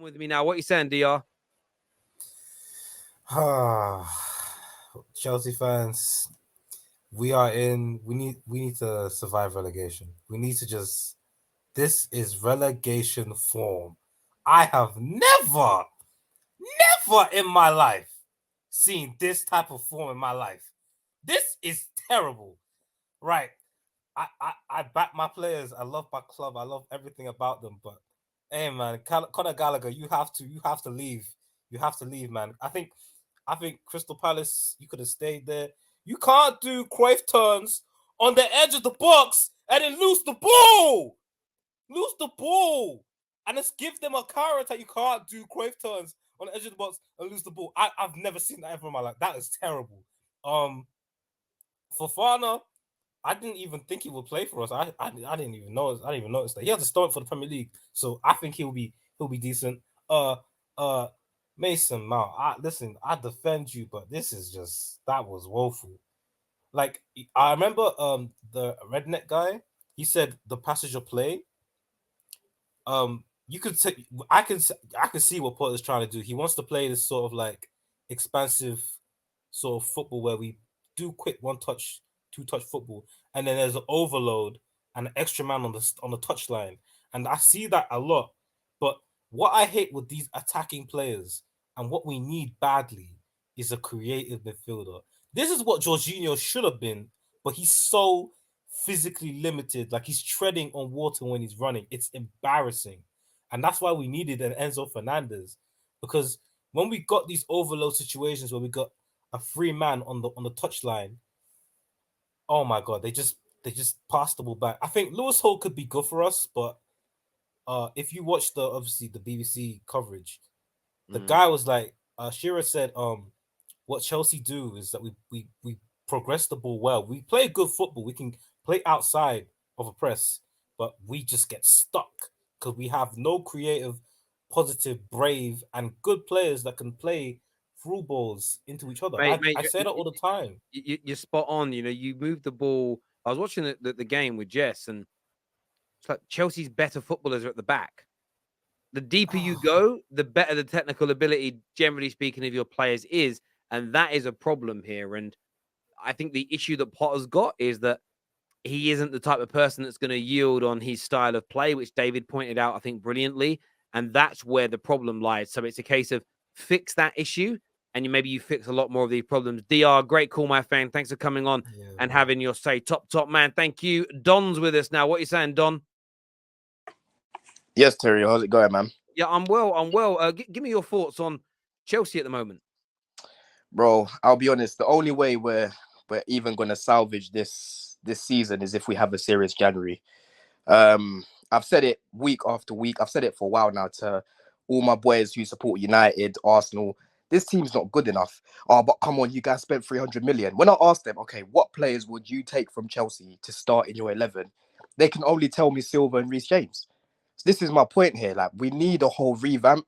with me now. What are you saying, DR? Chelsea fans, we need to survive relegation. We need to just this is relegation form. I have never in my life seen this type of form in my life. This is terrible. Right. I back my players. I love my club. I love everything about them. But hey man, Conor Gallagher, you have to leave. You have to leave, man. I think Crystal Palace, you could have stayed there. You can't do Cruyff turns on the edge of the box and then lose the ball. Lose the ball. And let's give them a character. You can't do Cruyff turns on the edge of the box and lose the ball. I've never seen that ever in my life. That is terrible. Fofana, I didn't even think he would play for us. I didn't even know. I didn't even notice that he has to start for the Premier League. So I think he'll be decent. Mason Mount. Listen, I defend you, but this is just that was woeful. Like I remember the redneck guy. He said the passage of play. You could say I can see what Potter's trying to do. He wants to play this sort of like expansive sort of football where we do quick one touch, two touch football, and then there's an overload and an extra man on the touchline, and I see that a lot. But what I hate with these attacking players and what we need badly is a creative midfielder. This is what Jorginho should have been, but he's so physically limited, like he's treading on water when he's running. It's embarrassing. And that's why we needed an Enzo Fernandez. Because when we got these overload situations where we got a free man on the touchline, oh my god, they just passed the ball back. I think Lewis Hall could be good for us, but if you watch obviously the BBC coverage, the guy was like, Shearer said, what Chelsea do is that we progress the ball well. We play good football. We can play outside of a press, but we just get stuck because we have no creative, positive, brave, and good players that can play through balls into each other. Mate, I say that all the time. You're spot on. You know, you moved the ball. I was watching the game with Jess, and it's like Chelsea's better footballers are at the back. The deeper you go, the better the technical ability, generally speaking, of your players is. And that is a problem here. And I think the issue that Potter's got is that he isn't the type of person that's going to yield on his style of play, which David pointed out, I think, brilliantly. And that's where the problem lies. So it's a case of fix that issue, and maybe you fix a lot more of these problems. DR, great call, my friend. Thanks for coming on and having your say. Top man. Thank you. Don's with us now. What are you saying, Don? Yes, Terry. How's it going, man? Yeah, I'm well. Give me your thoughts on Chelsea at the moment. Bro, I'll be honest. The only way we're even going to salvage this season is if we have a serious January. I've said it week after week. I've said it for a while now to all my boys who support United, Arsenal. This team's not good enough. Oh, but come on, you guys spent 300 million. When I asked them, okay, what players would you take from Chelsea to start in your 11? They can only tell me Silva and Reece James. So this is my point here. Like, we need a whole revamp.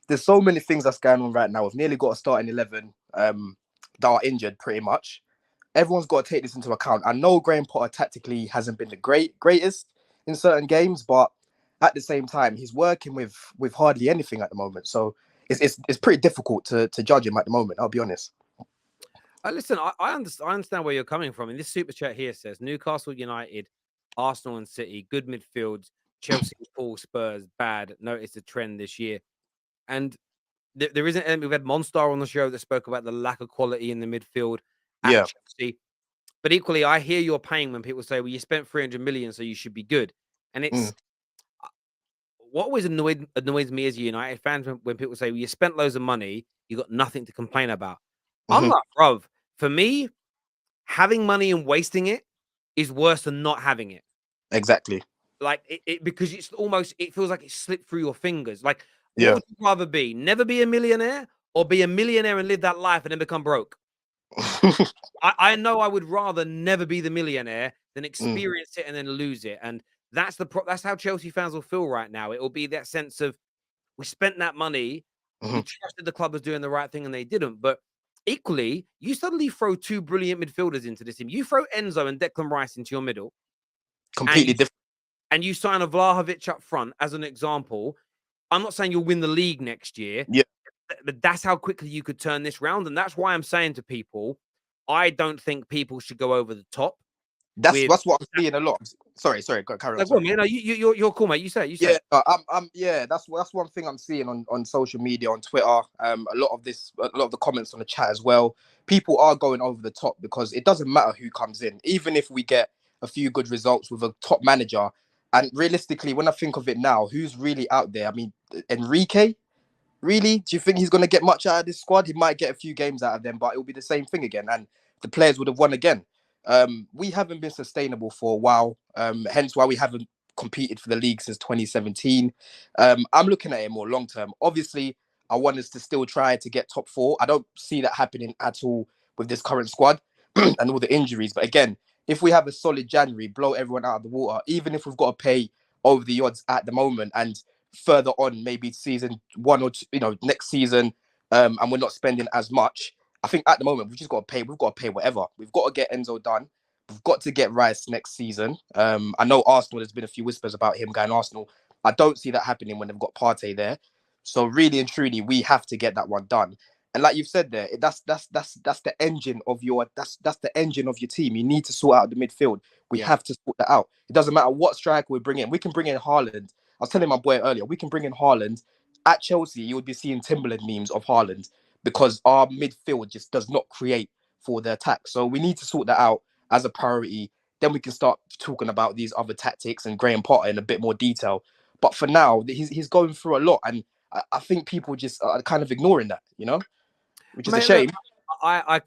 There's so many things that's going on right now. We've nearly got to start in 11 that are injured pretty much. Everyone's got to take this into account. I know Graham Potter tactically hasn't been the greatest in certain games, but at the same time, he's working with hardly anything at the moment. So it's pretty difficult to judge him at the moment, I'll be honest. Listen, I understand where you're coming from. And this super chat here says Newcastle United, Arsenal and City, good midfields. Chelsea, Paul, Spurs, bad. Notice the trend this year. And there isn't. We've had Monstar on the show that spoke about the lack of quality in the midfield at Chelsea. But equally, I hear your pain when people say, well, you spent 300 million, so you should be good. And it's what always annoys me as a United fan when people say, well, you spent loads of money, you got nothing to complain about. I'm like, bruv, for me, having money and wasting it is worse than not having it. Exactly. Like because it feels like it slipped through your fingers. Like, what would you rather be? Never be a millionaire or be a millionaire and live that life and then become broke? I know I would rather never be the millionaire than experience it and then lose it. And that's that's how Chelsea fans will feel right now. It will be that sense of we spent that money, we trusted the club was doing the right thing and they didn't. But equally, you suddenly throw two brilliant midfielders into this team. You throw Enzo and Declan Rice into your middle. Completely different. And you sign a Vlahovic up front as an example. I'm not saying you'll win the league next year. Yeah. But that's how quickly you could turn this round. And that's why I'm saying to people, I don't think people should go over the top. That's what I'm seeing a lot. Sorry, carry on. Go on, man. No, you're cool, mate. You say it. Yeah, that's one thing I'm seeing on social media, on Twitter. A lot of the comments on the chat as well. People are going over the top because it doesn't matter who comes in, even if we get a few good results with a top manager. And realistically, when I think of it now, who's really out there? I mean, Enrique. Really? Do you think he's going to get much out of this squad? He might get a few games out of them, but it'll be the same thing again, and the players would have won again. We haven't been sustainable for a while, hence why we haven't competed for the league since 2017. I'm looking at it more long term. Obviously, I want us to still try to get top 4. I don't see that happening at all with this current squad and all the injuries. But again, if we have a solid January, blow everyone out of the water, even if we've got to pay over the odds at the moment, and further on, maybe season 1 or 2, next season, and we're not spending as much. I think at the moment we've got to pay whatever. We've got to get Enzo done. We've got to get Rice next season. I know Arsenal, there's been a few whispers about him going Arsenal. I don't see that happening when they've got Partey there. So really and truly, we have to get that one done. And like you've said there, that's the engine of your team. You need to sort out the midfield. We have to sort that out. It doesn't matter what striker we bring in. We can bring in Haaland. I was telling my boy earlier, we can bring in Haaland. At Chelsea, you would be seeing Timberland memes of Haaland because our midfield just does not create for the attack. So we need to sort that out as a priority. Then we can start talking about these other tactics and Graham Potter in a bit more detail. But for now, he's going through a lot. And I think people just are kind of ignoring that, which is a shame. I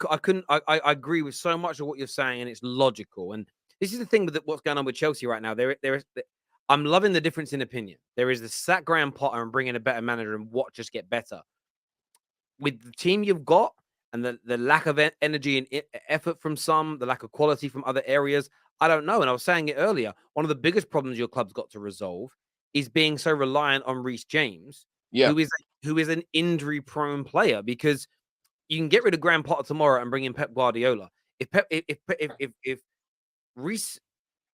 agree with so much of what you're saying, and it's logical. And this is the thing with what's going on with Chelsea right now. I'm loving the difference in opinion. There is the sack Graham Potter and bring in a better manager and watch us get better. With the team you've got and the lack of energy and effort from some, the lack of quality from other areas, I don't know. And I was saying it earlier, one of the biggest problems your club's got to resolve is being so reliant on Reece James, who is an injury-prone player, because you can get rid of Graham Potter tomorrow and bring in Pep Guardiola. If Reece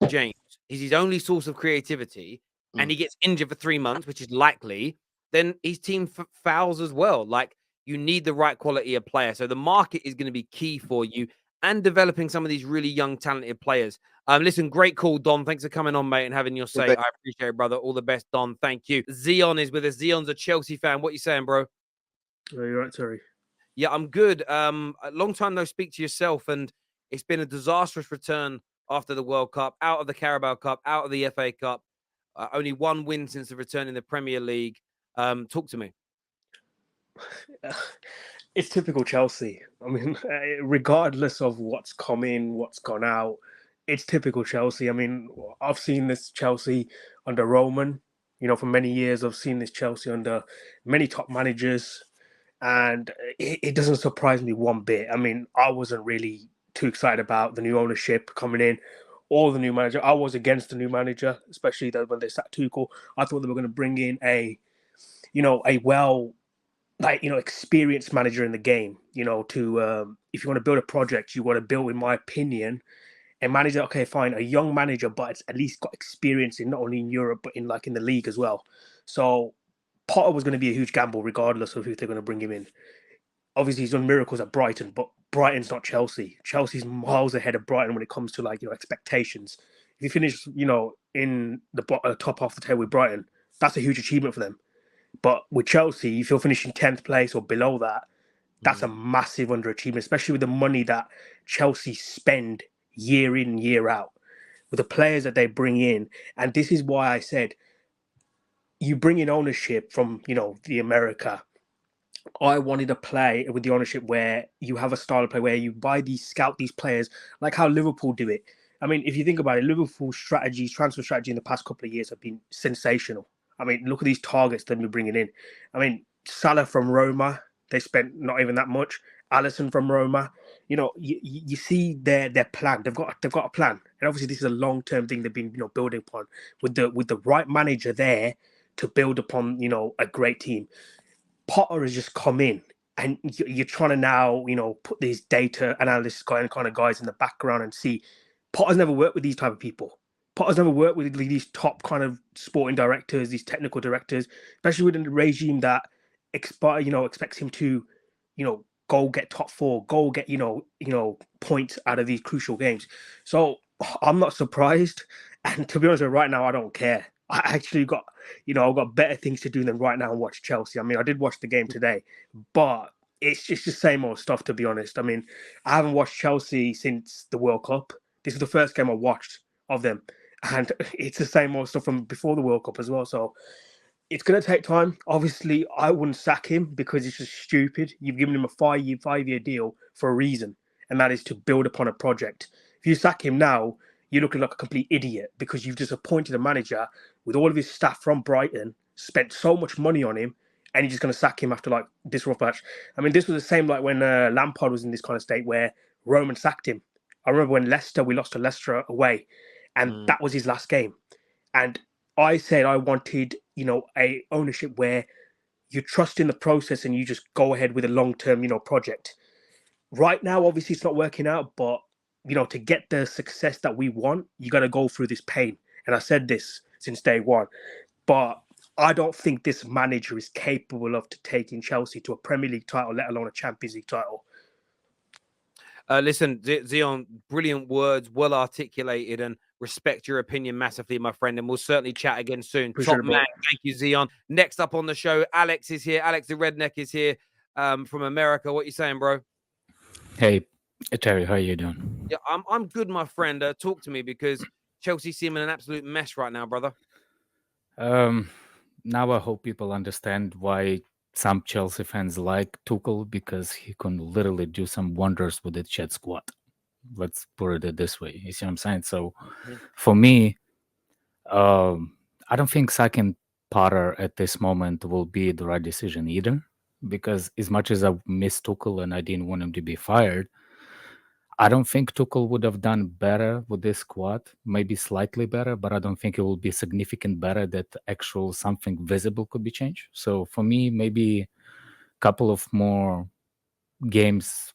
James is his only source of creativity and he gets injured for 3 months, which is likely, then his team fouls as well. Like, you need the right quality of player. So the market is going to be key for you, and developing some of these really young, talented players. Listen, great call, Don. Thanks for coming on, mate, and having your say. I appreciate it, brother. All the best, Don. Thank you. Zion is with us. Zion's a Chelsea fan. What you saying, bro? You're right, Terry. Yeah, I'm good. A long time no speak to yourself, and it's been a disastrous return after the World Cup, out of the Carabao Cup, out of the FA Cup. Only one win since the return in the Premier League. Talk to me. It's typical Chelsea. I mean, regardless of what's come in, what's gone out, it's typical Chelsea. I mean, I've seen this Chelsea under Roman, for many years. I've seen this Chelsea under many top managers, and it doesn't surprise me one bit. I mean, I wasn't really too excited about the new ownership coming in, or the new manager. I was against the new manager, especially when they sat Tuchel. I thought they were going to bring in a experienced manager in the game, to if you want to build a project, you want to build, in my opinion, a manager. Okay, fine, a young manager, but it's at least got experience in not only in Europe, but in the league as well. So Potter was going to be a huge gamble regardless of who they're going to bring him in. Obviously, he's done miracles at Brighton, but Brighton's not Chelsea. Chelsea's miles ahead of Brighton when it comes to expectations. If you finish, in the top half of the table with Brighton, that's a huge achievement for them. But with Chelsea, if you're finishing 10th place or below that, that's a massive underachievement, especially with the money that Chelsea spend year in, year out, with the players that they bring in. And this is why I said, you bring in ownership from, the America. I wanted to play with the ownership where you have a style of play where you scout these players, like how Liverpool do it. I mean, if you think about it, Liverpool's transfer strategy in the past couple of years have been sensational. I mean, look at these targets that we're bringing in. I mean, Salah from Roma, they spent not even that much. Alisson from Roma, you see their plan. They've got a plan, and obviously this is a long-term thing they've been building upon with the right manager there to build upon a great team. Potter has just come in, and you're trying to now put these data analysts kind of guys in the background and see. Potter's never worked with these type of people. Potter's never worked with these top kind of sporting directors, these technical directors, especially within the regime that expects him to, go get top four, go get points out of these crucial games. So I'm not surprised, and to be honest, right now I don't care. I actually got, I've got better things to do than right now and watch Chelsea. I mean, I did watch the game today, but it's just the same old stuff, to be honest. I mean, I haven't watched Chelsea since the World Cup. This is the first game I watched of them, and it's the same old stuff from before the World Cup as well. So it's going to take time. Obviously, I wouldn't sack him because it's just stupid. You've given him a five-year deal for a reason, and that is to build upon a project. If you sack him now, you're looking like a complete idiot because you've just appointed a manager with all of his staff from Brighton, spent so much money on him, and you're just going to sack him after like this rough patch. I mean, this was the same like when Lampard was in this kind of state where Roman sacked him. I remember when we lost to Leicester away, and that was his last game. And I said I wanted, a ownership where you trust in the process and you just go ahead with a long-term, project. Right now, obviously, it's not working out, but to get the success that we want, you got to go through this pain. And I said this since day one, but I don't think this manager is capable of taking Chelsea to a Premier League title, let alone a Champions League title. Listen, Zion, brilliant words, well articulated, and respect your opinion massively, my friend. And we'll certainly chat again soon. Appreciate Top man, thank you, Zion. Next up on the show, Alex is here. Alex the Redneck is here from America. What you saying, bro? Hey, Terry, how you doing? Yeah, I'm good, my friend. Talk to me because Chelsea seem in an absolute mess right now, brother. Now I hope people understand why some Chelsea fans like Tuchel, because he can literally do some wonders with the Chet squad. Let's put it this way. You see what I'm saying? So for me, I don't think sacking Potter at this moment will be the right decision either, because as much as I miss Tuchel and I didn't want him to be fired, I don't think Tuchel would have done better with this squad, maybe slightly better, but I don't think it will be significant better that actual something visible could be changed. So for me, maybe a couple of more games,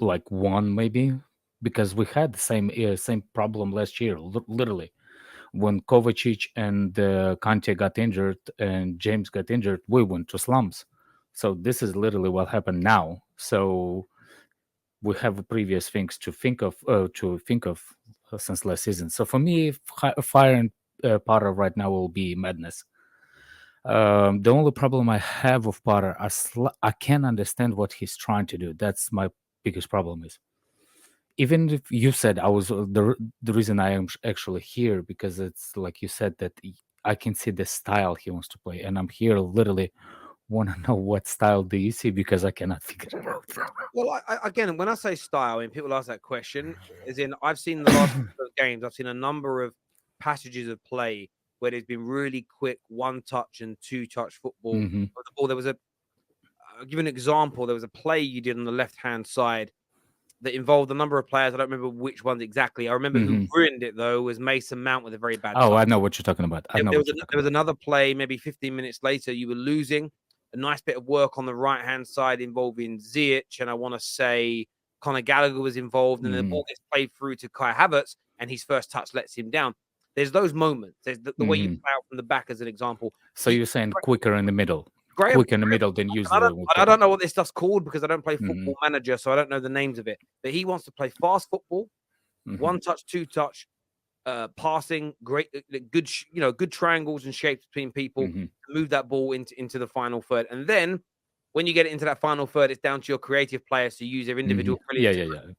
like one maybe, because we had the same problem last year, literally. When Kovacic and Kante got injured and James got injured, we went to slums. So this is literally what happened now. So we have previous things to think of since last season. So for me, firing Potter right now will be madness. The only problem I have with Potter, I can't understand what he's trying to do. That's my biggest problem. Is even if you said I was the reason I am actually here, because it's like you said that I can see the style he wants to play, and I'm here literally want to know what style do you see, because I cannot figure it out. Well, again, when I say style, and people ask that question, as in I've seen the last couple of games, I've seen a number of passages of play where there's been really quick one-touch and two-touch football. Or there was I'll give you an example. There was a play you did on the left-hand side that involved a number of players. I don't remember which ones exactly. I remember who ruined it, though, was Mason Mount with a very bad touch. I know what you're talking about. There was another play, maybe 15 minutes later, you were losing. A nice bit of work on the right-hand side involving Ziyech, and I want to say Conor Gallagher was involved, and then the ball gets played through to Kai Havertz, and his first touch lets him down. There's those moments. There's the way you play out from the back as an example. So you're saying quicker in the middle. Quicker in the middle than usually. I don't know what this stuff's called because I don't play Football Manager, so I don't know the names of it. But he wants to play fast football, one touch, two touch, passing, great, good, good triangles and shapes between people to move that ball into the final third. And then when you get it into that final third, it's down to your creative players to use their individual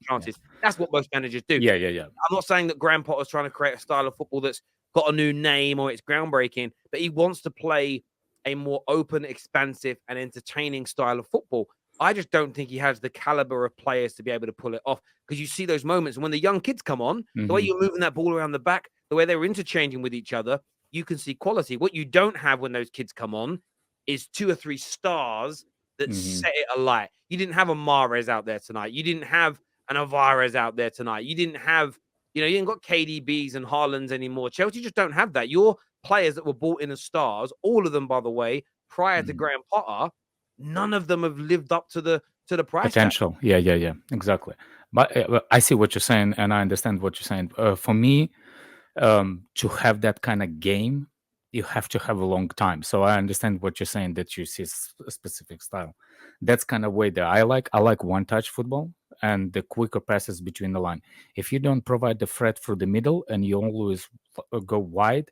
chances. That's what most managers do. I'm not saying that Graham Potter's trying to create a style of football that's got a new name or it's groundbreaking, but he wants to play a more open, expansive, and entertaining style of football. I just don't think he has the caliber of players to be able to pull it off, because you see those moments. And when the young kids come on, the way you're moving that ball around the back, the way they're interchanging with each other, you can see quality. What you don't have when those kids come on is 2 or 3 stars that set it alight. You didn't have a Mahrez out there tonight. You didn't have an Alvarez out there tonight. You didn't have, you didn't got KDBs and Haalands anymore. Chelsea just don't have that. Your players that were bought in as stars, all of them, by the way, prior to Graham Potter, none of them have lived up to the price potential. Tag. Yeah, exactly. But I see what you're saying, and I understand what you're saying. For me, To have that kind of game, you have to have a long time. So I understand what you're saying, that you see a specific style. That's kind of way that I like. I like one-touch football and the quicker passes between the line. If you don't provide the threat through the middle and you always go wide,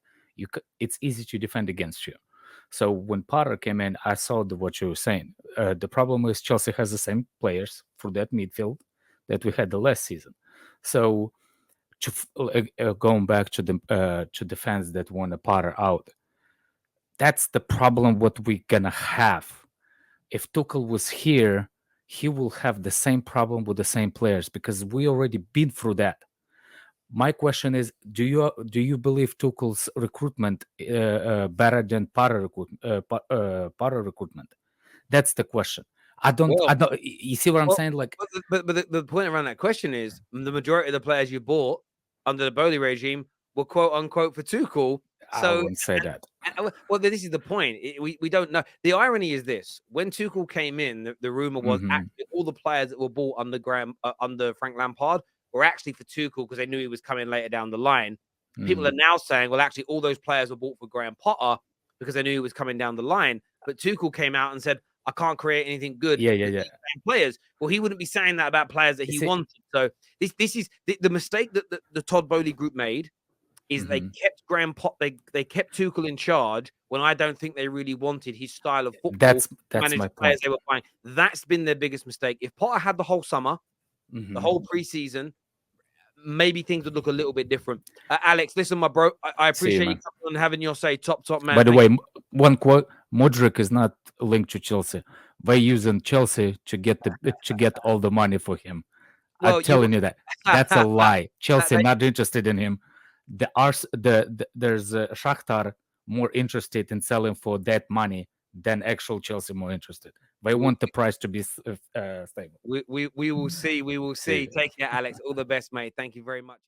it's easy to defend against you. So when Potter came in, I saw what you were saying. The problem is Chelsea has the same players for that midfield that we had the last season. So going back to the fans that want a Potter out, that's the problem. What we're gonna have if Tuchel was here, he will have the same problem with the same players because we already been through that. My question is, do you believe Tuchel's recruitment better than Potter recruitment? That's the question. I don't. Well, You see what I'm saying? Like, but the point around that question is the majority of the players you bought under the Bowley regime were quote unquote for Tuchel. I So, wouldn't say that. well, this is the point. We don't know. The irony is this: when Tuchel came in, the rumor was actually all the players that were bought under under Frank Lampard were actually for Tuchel because they knew he was coming later down the line. People are now saying, well, actually, all those players were bought for Graham Potter because they knew he was coming down the line. But Tuchel came out and said, I can't create anything good. Yeah. Players. Well, he wouldn't be saying that about players that he wanted. So this is the mistake that the Todd Bowley group made is they kept Graham Potter, they kept Tuchel in charge when I don't think they really wanted his style of football. That's my point. They were buying. That's been their biggest mistake. If Potter had the whole summer, the whole preseason, maybe things would look a little bit different. Alex, listen, my bro, I appreciate you coming on and having your say. Top man. By the way, one quote: Modric is not linked to Chelsea. They're using Chelsea to get all the money for him. Well, I'm telling you that that's a lie. Chelsea not interested in him. There's Shakhtar more interested in selling for that money than actual Chelsea more interested. They want the price to be stable. We will see. We will see. Take care, Alex. All the best, mate. Thank you very much.